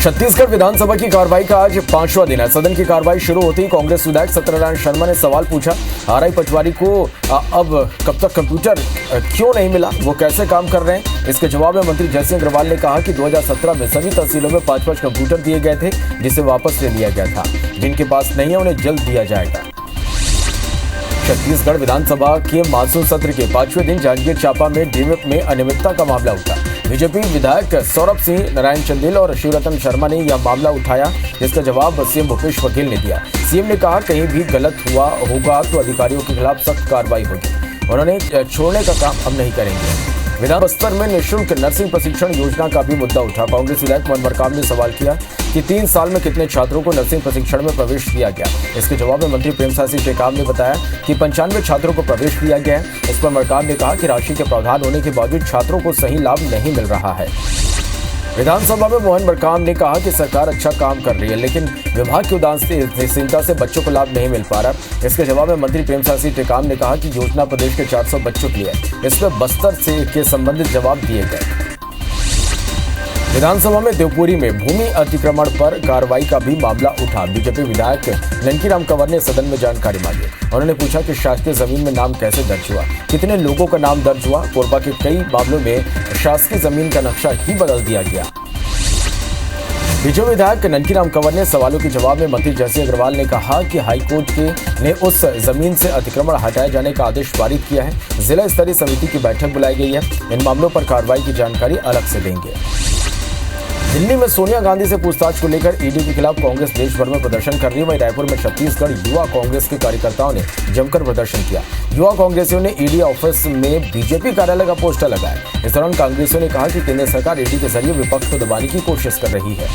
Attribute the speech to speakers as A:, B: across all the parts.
A: छत्तीसगढ़ विधानसभा की कार्रवाई का आज 5वां दिन है। सदन की कार्रवाई शुरू होते ही कांग्रेस विधायक सत्यनारायण शर्मा ने सवाल पूछा, आरआई पटवारी को अब कब तक कंप्यूटर क्यों नहीं मिला, वो कैसे काम कर रहे हैं। इसके जवाब में मंत्री जयसिंह अग्रवाल ने कहा कि 2017 में सभी तहसीलों में 5-5 कंप्यूटर दिए गए थे, जिसे वापस ले लिया गया था। जिनके पास नहीं है उन्हें जल्द दिया जाएगा। छत्तीसगढ़ विधानसभा के मानसून सत्र के 5वें दिन जांजगीर चांपा में डीवीएफ में अनियमितता का मामला उठा। बीजेपी विधायक सौरभ सिंह, नारायण चंदेल और शिवरतन शर्मा ने यह मामला उठाया, जिसका जवाब सीएम भूपेश बघेल ने दिया। सीएम ने कहा, कहीं भी गलत हुआ होगा तो अधिकारियों के खिलाफ सख्त कार्रवाई होगी। उन्होंने छोड़ने का काम अब नहीं करेंगे। विधान बस्तर में निःशुल्क नर्सिंग प्रशिक्षण योजना का भी मुद्दा उठा। कांग्रेस विधायक मोहन मरकाम ने सवाल किया कि 3 साल में कितने छात्रों को नर्सिंग प्रशिक्षण में प्रवेश दिया गया। इसके जवाब में मंत्री प्रेमसाय टेकाम ने बताया कि 95 छात्रों को प्रवेश दिया गया है। इस पर मरकाम ने कहा कि राशि के प्रावधान होने के बावजूद छात्रों को सही लाभ नहीं मिल रहा है। विधानसभा में मोहन मरकाम ने कहा कि सरकार अच्छा काम कर रही है, लेकिन विभाग की उदासीनता से बच्चों को लाभ नहीं मिल पा रहा। इसके जवाब में मंत्री प्रेमसाय टेकाम ने कहा कि योजना प्रदेश के 400 बच्चों के लिए है। इसमें बस्तर से के संबंधित जवाब दिए गए। विधानसभा में देवपुरी में भूमि अतिक्रमण पर कार्रवाई का भी मामला उठा। बीजेपी विधायक ननकीराम कंवर ने सदन में जानकारी मांगी। उन्होंने पूछा कि शासकीय जमीन में नाम कैसे दर्ज हुआ, कितने लोगों का नाम दर्ज हुआ। कोरबा के कई मामलों में शासकीय जमीन का नक्शा ही बदल दिया गया। बीजेपी विधायक ननकीराम कंवर ने सवालों के जवाब में मंत्री जयसिंह अग्रवाल ने कहा कि हाईकोर्ट ने उस जमीन से अतिक्रमण हटाए जाने का आदेश पारित किया है। जिला स्तरीय समिति की बैठक बुलाई गई है। इन मामलों पर कार्रवाई की जानकारी अलग से देंगे। दिल्ली में सोनिया गांधी से पूछताछ को लेकर ईडी के खिलाफ कांग्रेस देश भर में प्रदर्शन कर रही है। वहीं रायपुर में छत्तीसगढ़ युवा कांग्रेस के कार्यकर्ताओं ने जमकर प्रदर्शन किया। युवा कांग्रेसियों ने ईडी ऑफिस में बीजेपी कार्यालय का पोस्टर लगाया। इस दौरान कांग्रेसियों ने कहा कि केंद्र सरकार ईडी के जरिए विपक्ष को दबाने की कोशिश कर रही है।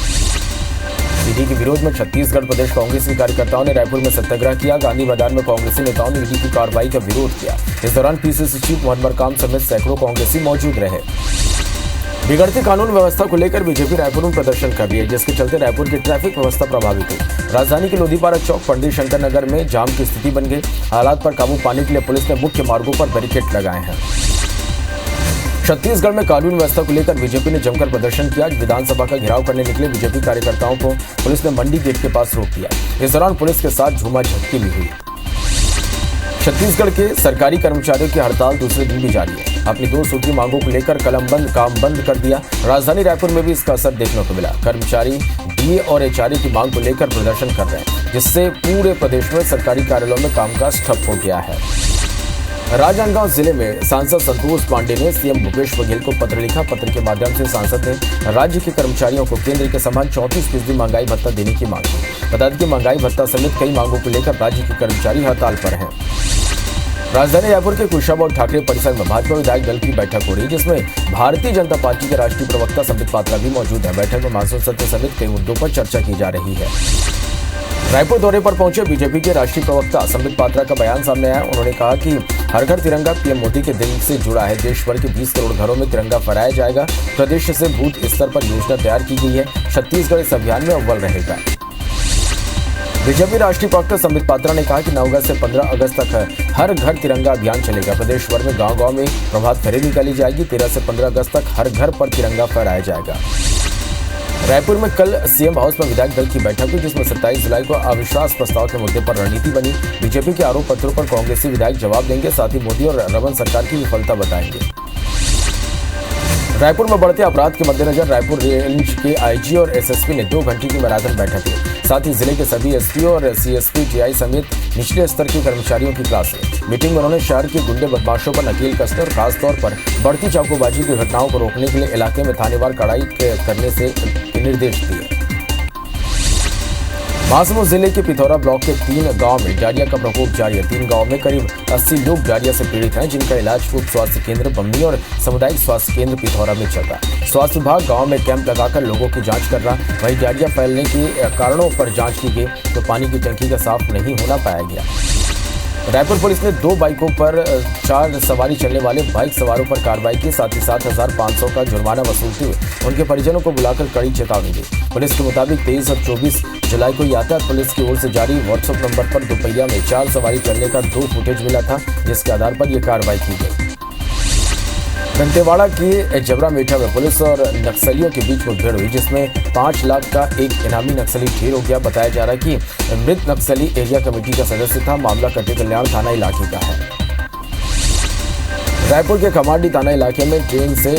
A: ईडी के विरोध में छत्तीसगढ़ प्रदेश कांग्रेस के कार्यकर्ताओं ने रायपुर में सत्याग्रह किया। गांधी मैदान में कांग्रेसी नेताओं ने ईडी की कार्रवाई का विरोध किया। इस दौरान पीसीसी चीफ मोहन मरकाम समेत सैकड़ों कांग्रेसी मौजूद रहे। बिगड़ती कानून व्यवस्था को लेकर बीजेपी रायपुर में प्रदर्शन कर रही है, जिसके चलते रायपुर की ट्रैफिक व्यवस्था प्रभावित हुई। राजधानी के लोधीपारा चौक, पंडित शंकर नगर में जाम की स्थिति बन गई। हालात पर काबू पाने के लिए पुलिस ने मुख्य मार्गों पर बैरिकेड लगाए हैं। छत्तीसगढ़ में कानून व्यवस्था को लेकर बीजेपी ने जमकर प्रदर्शन किया। विधानसभा का घेराव करने निकले बीजेपी कार्यकर्ताओं को पुलिस ने मंडी गेट के पास रोक दिया। इस दौरान पुलिस के साथ झूमा झटकी भी हुई। छत्तीसगढ़ के सरकारी कर्मचारियों की हड़ताल दूसरे दिन भी जारी है। अपनी 2 सूत्री मांगों को लेकर काम बंद कर दिया। राजधानी रायपुर में भी इसका असर देखने को मिला। कर्मचारी डीए और एचआरए की मांग को लेकर प्रदर्शन कर रहे हैं, जिससे पूरे प्रदेश में सरकारी कार्यालयों में कामकाज ठप हो गया है। राजनांदगांव जिले में सांसद संतोष पांडे ने सीएम भूपेश बघेल को पत्र लिखा। पत्र के माध्यम से सांसद ने राज्य के कर्मचारियों को केंद्र के समान 34% महंगाई भत्ता देने की मांग की। बता दें कि महंगाई भत्ता समेत कई मांगों को लेकर राज्य के कर्मचारी हड़ताल पर हैं। राजधानी रायपुर के कुशाभाऊ ठाकरे परिसर में भाजपा विधायक दल की बैठक हो रही है, जिसमें भारतीय जनता पार्टी के राष्ट्रीय प्रवक्ता संबित पात्रा भी मौजूद है। बैठक में मानसून सत्र समेत कई मुद्दों पर चर्चा की जा रही है। रायपुर दौरे पर पहुंचे बीजेपी के राष्ट्रीय प्रवक्ता संबित पात्रा का बयान सामने आया। उन्होंने कहा कि हर घर तिरंगा पीएम मोदी के दिल से जुड़ा है। देश भर के 20 करोड़ घरों में तिरंगा फहराया जाएगा। प्रदेश से बूथ स्तर पर योजना तैयार की गई है। छत्तीसगढ़ इस अभियान में अव्वल रहेगा। बीजेपी राष्ट्रीय प्रवक्ता संबित पात्रा ने कहा कि 9 अगस्त से 15 अगस्त तक हर घर तिरंगा अभियान चलेगा। प्रदेश भर में गांव-गांव में प्रभात फेरी निकाली जाएगी। 13 से 15 अगस्त तक हर घर पर तिरंगा फहराया जाएगा। रायपुर में कल सीएम हाउस में विधायक दल की बैठक हुई, जिसमें 27 जुलाई को अविश्वास प्रस्ताव के मुद्दे पर रणनीति बनी। बीजेपी के आरोप पत्रों पर कांग्रेसी विधायक जवाब देंगे, साथ ही मोदी और रमन सरकार की विफलता बताएंगे। रायपुर में बढ़ते अपराध के मद्देनजर रायपुर रेंज के आईजी और एसएसपी ने 2 घंटे की मैराथन बैठक की। साथ ही जिले के सभी एसपी और सीएसपी, टीआई समेत निचले स्तर के कर्मचारियों की क्लास ली। मीटिंग में उन्होंने शहर के गुंडे बदमाशों पर नकेल कसने और खासतौर पर बढ़ती चाकूबाजी की घटनाओं को रोकने के लिए इलाके में थानेवार कड़ाई करने से निर्देश दिए। महासमुंद जिले के पिथौरा ब्लॉक के 3 गांव में डायरिया का प्रकोप जारी है। 3 गांव में करीब 80 लोग डायरिया से पीड़ित हैं, जिनका इलाज उप स्वास्थ्य केंद्र बम्मी और सामुदायिक स्वास्थ्य केंद्र पिथौरा में चल रहा है। स्वास्थ्य विभाग गांव में कैंप लगाकर लोगों की जांच कर रहा। वहीं डायरिया फैलने के कारणों पर जांच की गई तो पानी की टंकी का साफ नहीं होना पाया गया। रायपुर पुलिस ने 2 बाइकों पर 4 सवारी चलने वाले बाइक सवारों पर कार्रवाई की। साथ ही 7,500 का जुर्माना वसूलते हुए उनके परिजनों को बुलाकर कड़ी चेतावनी दी। पुलिस के मुताबिक 23 और 24 जुलाई को यातायात पुलिस की ओर से जारी व्हाट्सएप नंबर पर दोपहिया में 4 सवारी चलने का 2 फुटेज मिला था, जिसके आधार पर यह कार्रवाई की गई। दंतेवाड़ा की जबरा मीठा में पुलिस और नक्सलियों के बीच मुठभेड़ हुई, जिसमें 5 लाख का एक इनामी नक्सली ढेर हो गया। बताया जा रहा है कि मृत नक्सली एरिया कमेटी का सदस्य था। मामला कटे कल्याण थाना इलाके का है। रायपुर के कमांडी थाना इलाके में ट्रेन से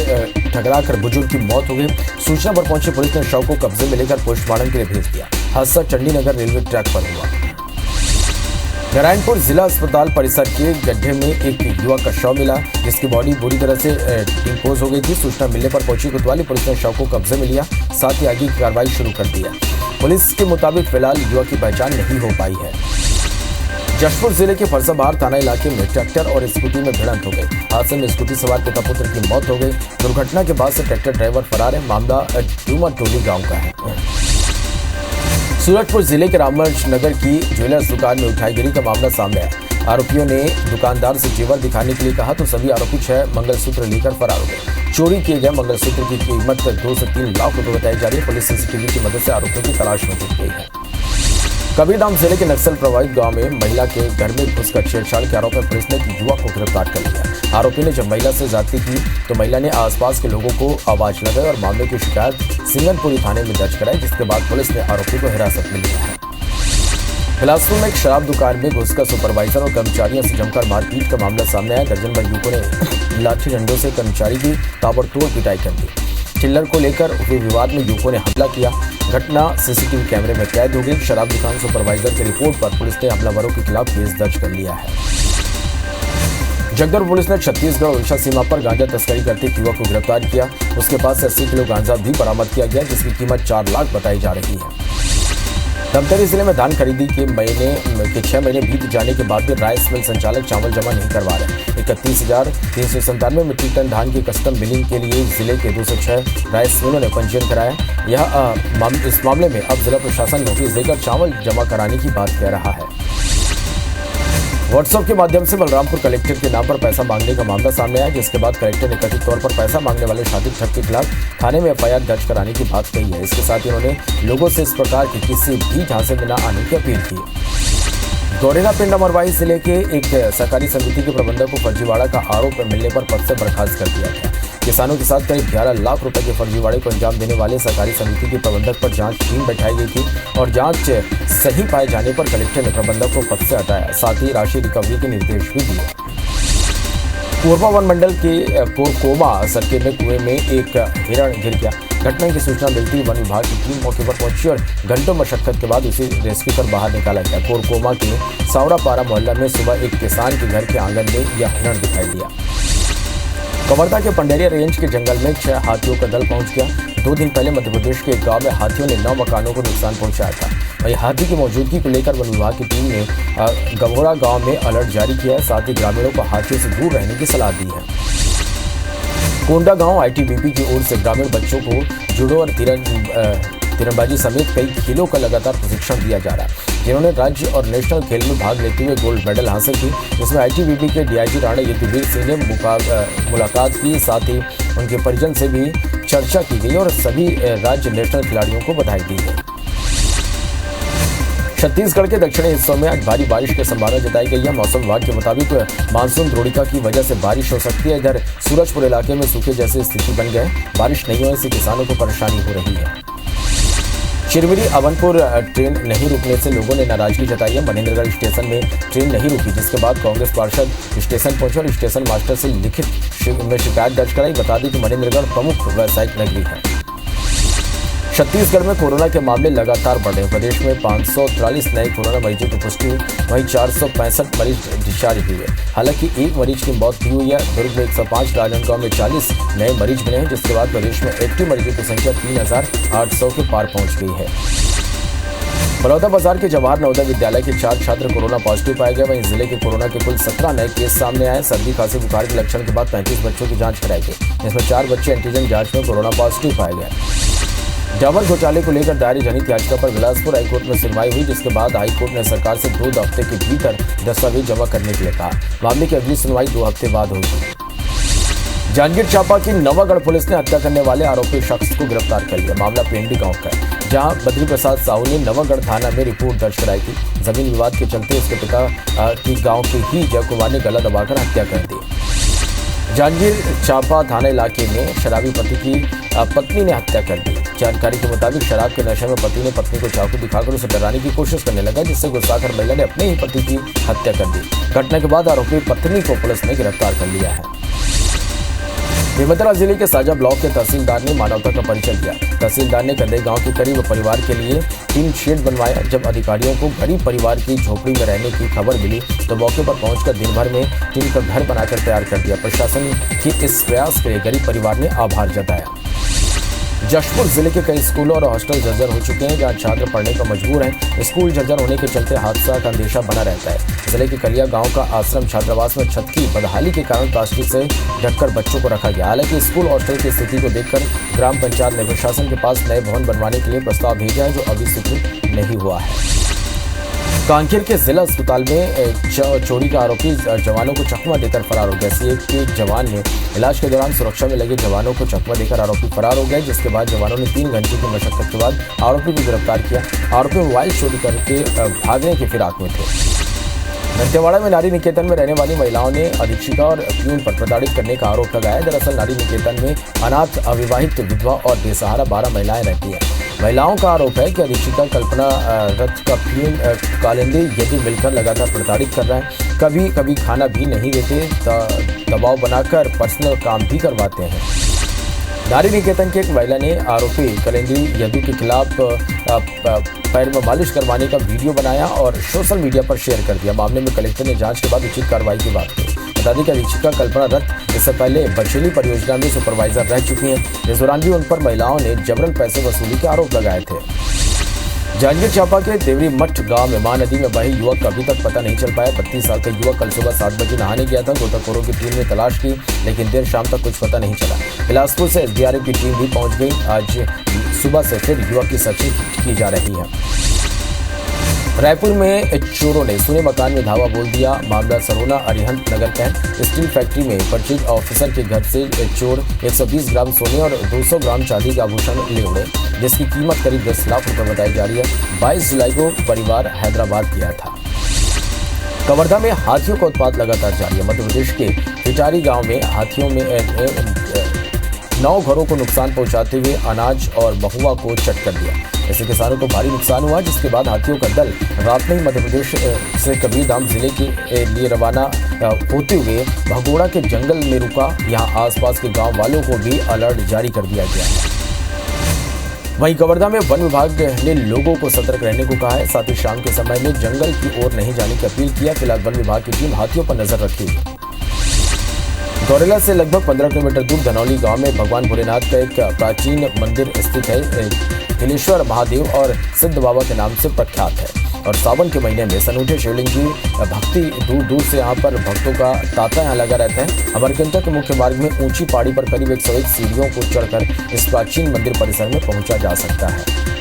A: टकराकर बुजुर्ग की मौत हो गई। सूचना पर पहुंची पुलिस ने शव को कब्जे में लेकर पोस्टमार्टम के लिए भेज दिया। हादसा चंडीनगर रेलवे ट्रैक पर हुआ। नारायणपुर जिला अस्पताल परिसर के गड्ढे में एक युवक का शव मिला, जिसकी बॉडी बुरी तरह से डिकम्पोज हो गई थी। सूचना मिलने पर पहुंची कोतवाली पुलिस ने शव को कब्जे में लिया, साथ ही आगे की कार्रवाई शुरू कर दी है। पुलिस के मुताबिक फिलहाल युवक की पहचान नहीं हो पाई है। जशपुर जिले के फरसाबहार थाना इलाके में ट्रैक्टर और स्कूटी में भिड़ंत हो गई। हादसे में स्कूटी सवार पिता पुत्र की मौत हो गई। दुर्घटना के बाद से ट्रैक्टर ड्राइवर फरार है। मामला डूमर टोली गाँव का है। सूरजपुर जिले के रामगंज नगर की ज्वेलर्स दुकान में उठाईगिरी का मामला सामने आया। आरोपियों ने दुकानदार से जेवर दिखाने के लिए कहा तो सभी आरोपी 6 मंगलसूत्र लेकर फरार हो गए। चोरी किए गए मंगलसूत्र की कीमत 2 से 3 लाख रुपए बताई जा रही है। पुलिस सीसीटीवी की मदद से आरोपियों की तलाश में जुट गई है। कबीरधाम जिले के नक्सल प्रभावित गांव में महिला के घर में घुसकर छेड़छाड़ के आरोप में पुलिस ने एक युवक को गिरफ्तार कर लिया। आरोपी ने जब महिला से ज्यादती की तो महिला ने आसपास के लोगों को आवाज लगाई और मामले की शिकायत सिंगनपुरी थाने में दर्ज कराई, जिसके बाद पुलिस ने आरोपी को हिरासत में लिया है। बिलासपुर में एक शराब दुकान में घुसकर सुपरवाइजर और कर्मचारियों से जमकर मारपीट का मामला सामने आया। दर्जन भर युवकों ने लाठी डंडों से कर्मचारी की ताबड़तोड़ पिटाई कर दी। चिल्लर को लेकर हुए विवाद में युवकों ने हमला किया। घटना सीसीटीवी कैमरे में कैद हो गई। शराब दुकान सुपरवाइजर की रिपोर्ट पर पुलिस ने हमलावरों के खिलाफ केस दर्ज कर लिया है। जगदलपुर पुलिस ने छत्तीसगढ़ ओडिशा सीमा पर गांजा तस्करी करते एक युवक को गिरफ्तार किया। उसके पास से 80 किलो गांजा भी बरामद किया गया, जिसकी कीमत 4 लाख बताई जा रही है। धमतरी जिले में धान खरीदी के 6 महीने बीत जाने के बाद भी राइस मिल संचालक चावल जमा नहीं करवा रहे। 31,397 मीट्रिक टन धान की कस्टम बिलिंग के लिए जिले के 206 राइस मिलों ने पंजीयन कराया। इस मामले में अब जिला प्रशासन नोटिस देकर चावल जमा कराने की बात कह रहा है। व्हाट्सएप के माध्यम से बलरामपुर कलेक्टर के नाम पर पैसा मांगने का मामला सामने आया, जिसके बाद कलेक्टर ने कथित तौर पर पैसा मांगने वाले शातिर ठग के खिलाफ थाने में एफआईआर दर्ज कराने की बात कही है। इसके साथ ही उन्होंने लोगों से इस प्रकार की किसी भी झांसे में न आने की अपील की। गौरेला पिंड अमरवाही जिले के एक सहकारी समिति के प्रबंधक को फर्जीवाड़ा का आरोप मिलने पर पद से बर्खास्त कर दिया गया। किसानों के साथ करीब 11 लाख रुपए के फर्जीवाड़े को अंजाम देने वाले सहकारी समिति के प्रबंधक पर जांच टीम बैठाई गई थी और जांच सही पाए जाने पर कलेक्टर ने प्रबंधक को पद से हटाया, साथ ही राशि रिकवरी के निर्देश भी दिए। कोरबा वन मंडल के कोरकोमा सर्किल में कुएं में एक हिरण गिर गया। घटना की सूचना मिलती वन विभाग की टीम मौके पर पहुंची और घंटों मशक्कत के बाद उसे रेस्क्यू कर बाहर निकाला गया। कोरकोमा के सावड़ापारा मोहल्ला में सुबह एक किसान के घर के आंगन में यह हिरण दिखाई दिया। कवर्धा के पंडेरिया रेंज के जंगल में 6 हाथियों का दल पहुंच गया। 2 दिन पहले मध्य प्रदेश के एक गांव में हाथियों ने 9 मकानों को नुकसान पहुंचाया था। वहीं हाथी की मौजूदगी को लेकर वन विभाग की टीम ने गभोरा गांव में अलर्ट जारी किया है, साथ ही ग्रामीणों को हाथियों से दूर रहने की सलाह दी है। कोंडा गांव आईटीबीपी की ओर से ग्रामीण बच्चों को जूडो और तीरंदाजी समेत कई खेलों का लगातार प्रशिक्षण दिया जा रहा है, जिन्होंने राज्य और नेशनल खेल में भाग लेते हुए गोल्ड मेडल हासिल की। इसमें आईटीबीपी के डीआईजी राणा युद्धवीर सिंह ने मुलाकात की, साथ ही उनके परिजन से भी चर्चा की गई और सभी राज्य नेशनल खिलाड़ियों को बधाई दी गई। छत्तीसगढ़ के दक्षिणी हिस्सों में आज भारी बारिश की संभावना जताई गई है। मौसम विभाग के मुताबिक मानसून द्रोणिका की वजह से बारिश हो सकती है। इधर सूरजपुर इलाके में सूखे जैसी स्थिति बन गए। बारिश नहीं होने से किसानों को परेशानी हो रही है। चिरमिरी अवनपुर ट्रेन नहीं रुकने से लोगों ने नाराजगी जताई है। मनेन्द्रगढ़ स्टेशन में ट्रेन नहीं रुकी, जिसके बाद कांग्रेस पार्षद स्टेशन पहुंचे और स्टेशन मास्टर से लिखित में शिकायत दर्ज कराई। बता दें कि मनेन्द्रगढ़ प्रमुख व्यावसायिक नगरी है। छत्तीसगढ़ में कोरोना के मामले लगातार बढ़ रहे हैं। प्रदेश में 543 नए कोरोना मरीजों की पुष्टि हुई, वहीं 465 मरीज डिस्चार्ज हुए। हालांकि एक मरीज की मौत भी हुई है। दुर्ग में 105, राजनांदगांव में 40 नए मरीज मिले हैं, जिसके बाद प्रदेश में एक्टिव मरीजों की संख्या 3800 के पार पहुंच गई है। बलौदाबाजार के जवाहर नवोदय विद्यालय के 4 छात्र कोरोना पॉजिटिव पाए गए। वहीं जिले के कोरोना के कुल 17 नए केस सामने आए। सर्दी, खांसी, बुखार के लक्षण के बाद 35 बच्चों की जांच कराई गई, जिसमें 4 बच्चे एंटीजन जांच में कोरोना पॉजिटिव पाए गए। डाबर घोटाले को लेकर दायर जनहित याचिका पर बिलासपुर हाईकोर्ट में सुनवाई हुई, जिसके बाद हाईकोर्ट ने सरकार से 2 हफ्ते के भीतर दस्तावेज जमा करने के लिए कहा। मामले की अगली सुनवाई 2 हफ्ते बाद होगी। जांजगीर चांपा की नवागढ़ पुलिस ने हत्या करने वाले आरोपी शख्स को गिरफ्तार कर लिया। मामला पेंडी गांव का है, जहां बद्री प्रसाद साहू ने नवागढ़ थाना में रिपोर्ट दर्ज कराई थी। जमीन विवाद के चलते उसके पिता की गाँव के ही जय कुमार ने गला दबाकर हत्या कर दी। जांजगीर चांपा थाना इलाके में शराबी पति की पत्नी ने हत्या कर दी। जानकारी के मुताबिक शराब के नशे में पति ने पत्नी को चाकू दिखाकर उसे डराने की कोशिश करने लगा, जिससे गुस्साकर महिला ने अपने ही पति की हत्या कर दी। घटना के बाद आरोपी पत्नी को पुलिस ने गिरफ्तार कर लिया है। बेमेतरा जिले के साजा ब्लॉक के तहसीलदार ने मानवता का परिचय दिया। तहसीलदार ने कंदई गांव के करीब परिवार के लिए 3 शेड बनवाया। जब अधिकारियों को गरीब परिवार की झोपड़ी में रहने की खबर मिली तो मौके पर पहुंचकर दिन भर में टीम का घर बनाकर तैयार कर दिया। प्रशासन के इस प्रयास के लिए गरीब परिवार ने आभार जताया। जशपुर जिले के कई स्कूलों और हॉस्टल जर्जर हो चुके हैं, जहां छात्र पढ़ने को मजबूर हैं। स्कूल जर्जर होने के चलते हादसा का अंदेशा बना रहता है। जिले के कलिया गांव का आश्रम छात्रावास में छत की बदहाली के कारण प्लास्टिक से ढककर बच्चों को रखा गया। हालांकि स्कूल हॉस्टल की स्थिति को देखकर ग्राम पंचायत ने प्रशासन के पास नए भवन बनवाने के लिए प्रस्ताव भेजा है, जो अभी स्वीकृत नहीं हुआ है। कांकेर के जिला अस्पताल में चोरी का आरोपी जवानों को चकमा देकर फरार हो गया। सीएफ के जवान ने इलाज के दौरान सुरक्षा में लगे जवानों को चकमा देकर आरोपी फरार हो गए, जिसके बाद जवानों ने 3 घंटे की मशक्कत के बाद आरोपी को गिरफ्तार किया। आरोपी मोबाइल चोरी करके भागने की फिराक में थे। दंतेवाड़ा में नारी निकेतन में रहने वाली महिलाओं ने अधीक्षिका और प्यून पर प्रताड़ित करने का आरोप लगाया। दरअसल नारी निकेतन में अनाथ, अविवाहित, विधवा और बेसहारा 12 महिलाएं रहती हैं। महिलाओं का आरोप है कि अधीक्षिका कल्पना रथ का प्यून कालिंदी यदि मिलकर लगातार प्रताड़ित कर रहा है। कभी कभी खाना भी नहीं देते, दबाव बनाकर पर्सनल काम भी करवाते हैं। नारी निकेतन की एक महिला ने आरोपी कलिंदी यदु के खिलाफ पैर में मालिश करवाने का वीडियो बनाया और सोशल मीडिया पर शेयर कर दिया। मामले में कलेक्टर ने जांच के बाद उचित कार्रवाई की बात की। बता दें कि अधीक्षिका कल्पना रथ इससे पहले बचेली परियोजना में सुपरवाइजर रह चुकी हैं। इस दौरान भी उन पर महिलाओं ने जबरन पैसे वसूली के आरोप लगाए थे। जांजगीर चांपा के देवरी मठ गांव में मां नदी में बहे युवक का अभी तक पता नहीं चल पाया। 32 साल का युवक कल सुबह 7 बजे नहाने गया था। गोताखोरों की टीम ने तलाश की, लेकिन देर शाम तक कुछ पता नहीं चला। बिलासपुर से एसडीआरएफ की टीम भी पहुंच गई। आज सुबह से फिर युवक की सर्चिंग की जा रही है। रायपुर में चोरों ने सुने मकान में धावा बोल दिया। मामला सरोना अरिहंत नगर का है। स्टील फैक्ट्री में परचेज ऑफिसर के घर से चोर 120 ग्राम सोने और 200 ग्राम चांदी के आभूषण ले उड़े, जिसकी कीमत करीब 10 लाख रुपए बताई जा रही है। 22 जुलाई को परिवार हैदराबाद गया था। कवर्धा में हाथियों का उत्पात लगातार जारी है। मध्य प्रदेश के पिटारी गांव में हाथियों में 9 घरों को नुकसान पहुंचाते हुए अनाज और महुआ को चट कर दिया। ऐसे किसानों को भारी नुकसान हुआ, जिसके बाद हाथियों का दल रात में ही मध्य प्रदेश से कबीरधाम जिले के लिए रवाना होते हुए भगोड़ा के जंगल में रुका। यहां आसपास के गांव वालों को भी अलर्ट जारी कर दिया गया है। वहीं कवर्धा में वन विभाग ने लोगों को सतर्क रहने को कहा है। साथ ही शाम के समय में जंगल की ओर नहीं जाने की अपील किया। फिलहाल वन विभाग की टीम हाथियों पर नजर रखी हुई। गौरेला से लगभग 15 किलोमीटर दूर धनौली गांव में भगवान भोलेनाथ का एक प्राचीन मंदिर स्थित है। हिलेश्वर महादेव और सिद्ध बाबा के नाम से प्रख्यात है और सावन के महीने में सनूठे शिवलिंग की भक्ति दूर दूर से यहाँ पर भक्तों का तांता यहाँ लगा रहता है। अमरकंटक के मुख्य मार्ग में ऊंची पहाड़ी पर करीब 101 सीढ़ियों को चढ़कर इस प्राचीन मंदिर परिसर में पहुंचा जा सकता है।